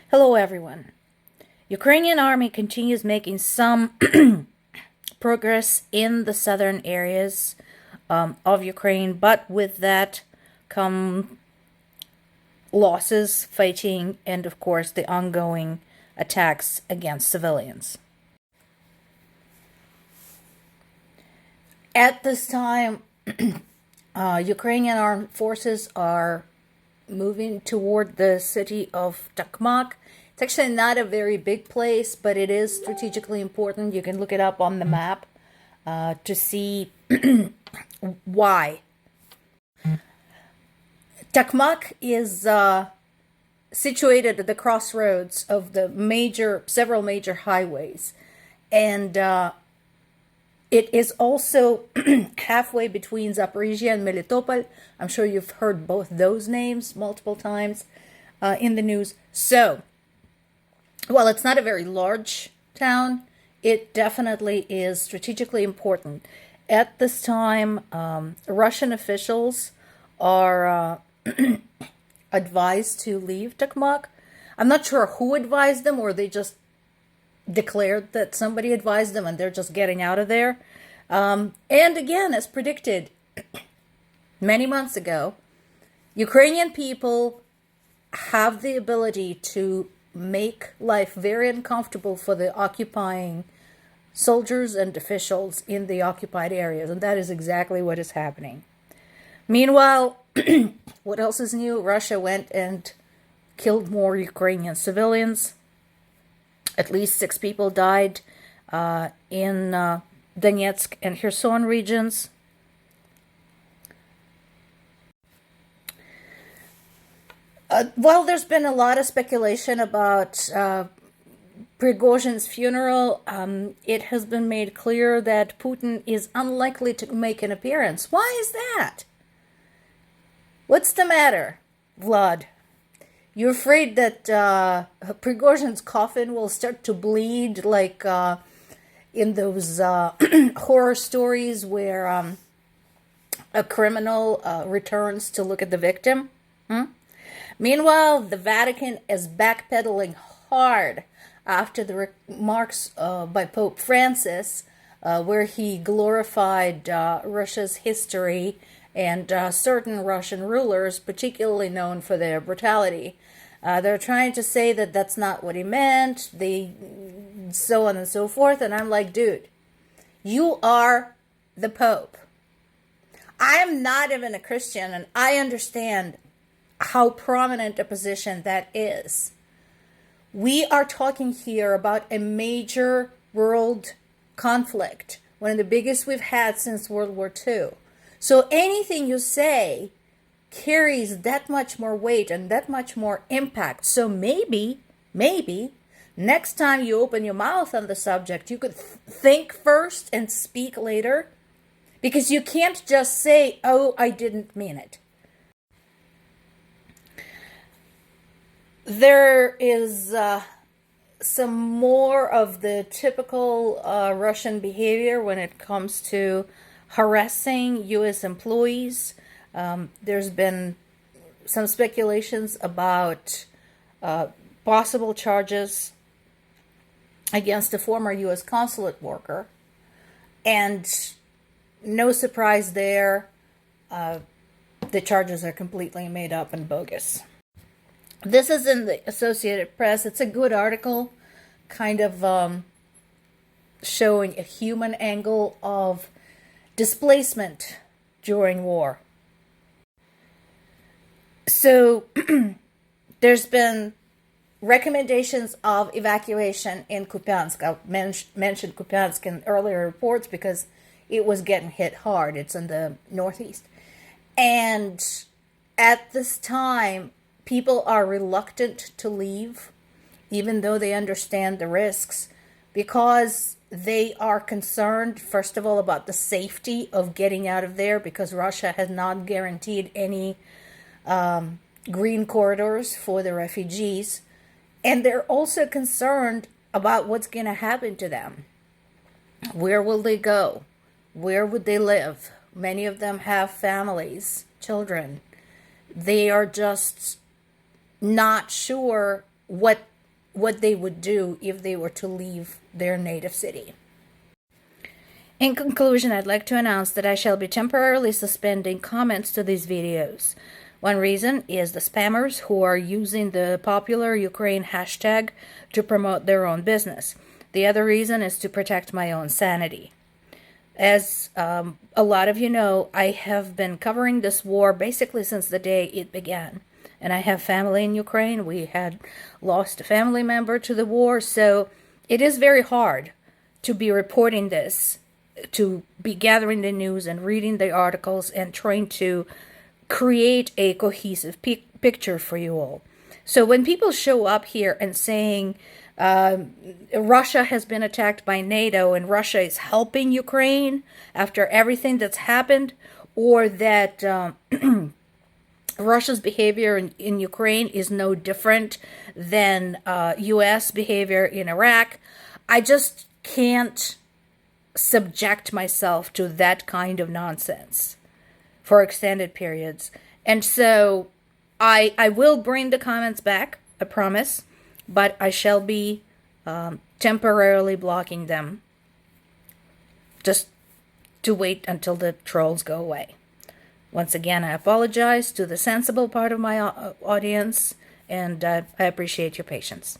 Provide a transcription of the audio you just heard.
Hello, everyone. Ukrainian army continues making some progress in the southern areas of Ukraine, but with that come losses, fighting, and of course the ongoing attacks against civilians. At this time, Ukrainian armed forces are moving toward the city of Tokmak. It's actually not a very big place, but it is strategically important. You can look it up on the map to see why. Tokmak is situated at the crossroads of the several major highways, and it is also halfway between Zaporizhia and Melitopol. I'm sure you've heard both those names multiple times in the news. So, while it's not a very large town, it definitely is strategically important. At this time, Russian officials are advised to leave Tokmak. I'm not sure who advised them, or they just declared that somebody advised them and they're just getting out of there. And again, as predicted many months ago, Ukrainian people have the ability to make life very uncomfortable for the occupying soldiers and officials in the occupied areas, and that is exactly what is happening. Meanwhile, what else is new? Russia went and killed more Ukrainian civilians. At least 6 people died in Donetsk and Kherson regions. While there's been a lot of speculation about Prigozhin's funeral, it has been made clear that Putin is unlikely to make an appearance. Why is that? What's the matter, Vlad? You're afraid that Prigozhin's coffin will start to bleed like in those horror stories where a criminal returns to look at the victim? Meanwhile, the Vatican is backpedaling hard after the remarks by Pope Francis, where he glorified Russia's history and certain Russian rulers, particularly known for their brutality. They're trying to say that that's not what he meant, so on and so forth, and I'm like, dude, you are the Pope. I am not even a Christian, and I understand how prominent a position that is. We are talking here about a major world conflict, one of the biggest we've had since World War II. So anything you say carries that much more weight and that much more impact. So maybe, next time you open your mouth on the subject, you could think first and speak later. Because you can't just say, oh, I didn't mean it. There is some more of the typical Russian behavior when it comes to harassing U.S. employees. There's been some speculations about possible charges against a former U.S. consulate worker. And no surprise there, the charges are completely made up and bogus. This is in the Associated Press. It's a good article, kind of showing a human angle of displacement during war. So there's been recommendations of evacuation in Kupiansk. I mentioned Kupiansk in earlier reports because it was getting hit hard. It's in the northeast. And at this time, people are reluctant to leave, even though they understand the risks, because they are concerned, first of all, about the safety of getting out of there, because Russia has not guaranteed any green corridors for the refugees. And they're also concerned about what's going to happen to them. Where will they go? Where would they live? Many of them have families, children. They are just not sure what what they would do if they were to leave their native city. In conclusion, I'd like to announce that I shall be temporarily suspending comments to these videos. One reason is the spammers who are using the popular Ukraine hashtag to promote their own business. The other reason is to protect my own sanity. As a lot of you know, I have been covering this war basically since the day it began. And I have family in Ukraine. We had lost a family member to the war, so it is very hard to be reporting this, to be gathering the news and reading the articles and trying to create a cohesive picture for you all. So when people show up here and saying Russia has been attacked by NATO and Russia is helping Ukraine after everything that's happened, or that Russia's behavior in Ukraine is no different than U.S. behavior in Iraq, I just can't subject myself to that kind of nonsense for extended periods. And so I will bring the comments back, I promise, but I shall be temporarily blocking them just to wait until the trolls go away. Once again, I apologize to the sensible part of my audience, and I appreciate your patience.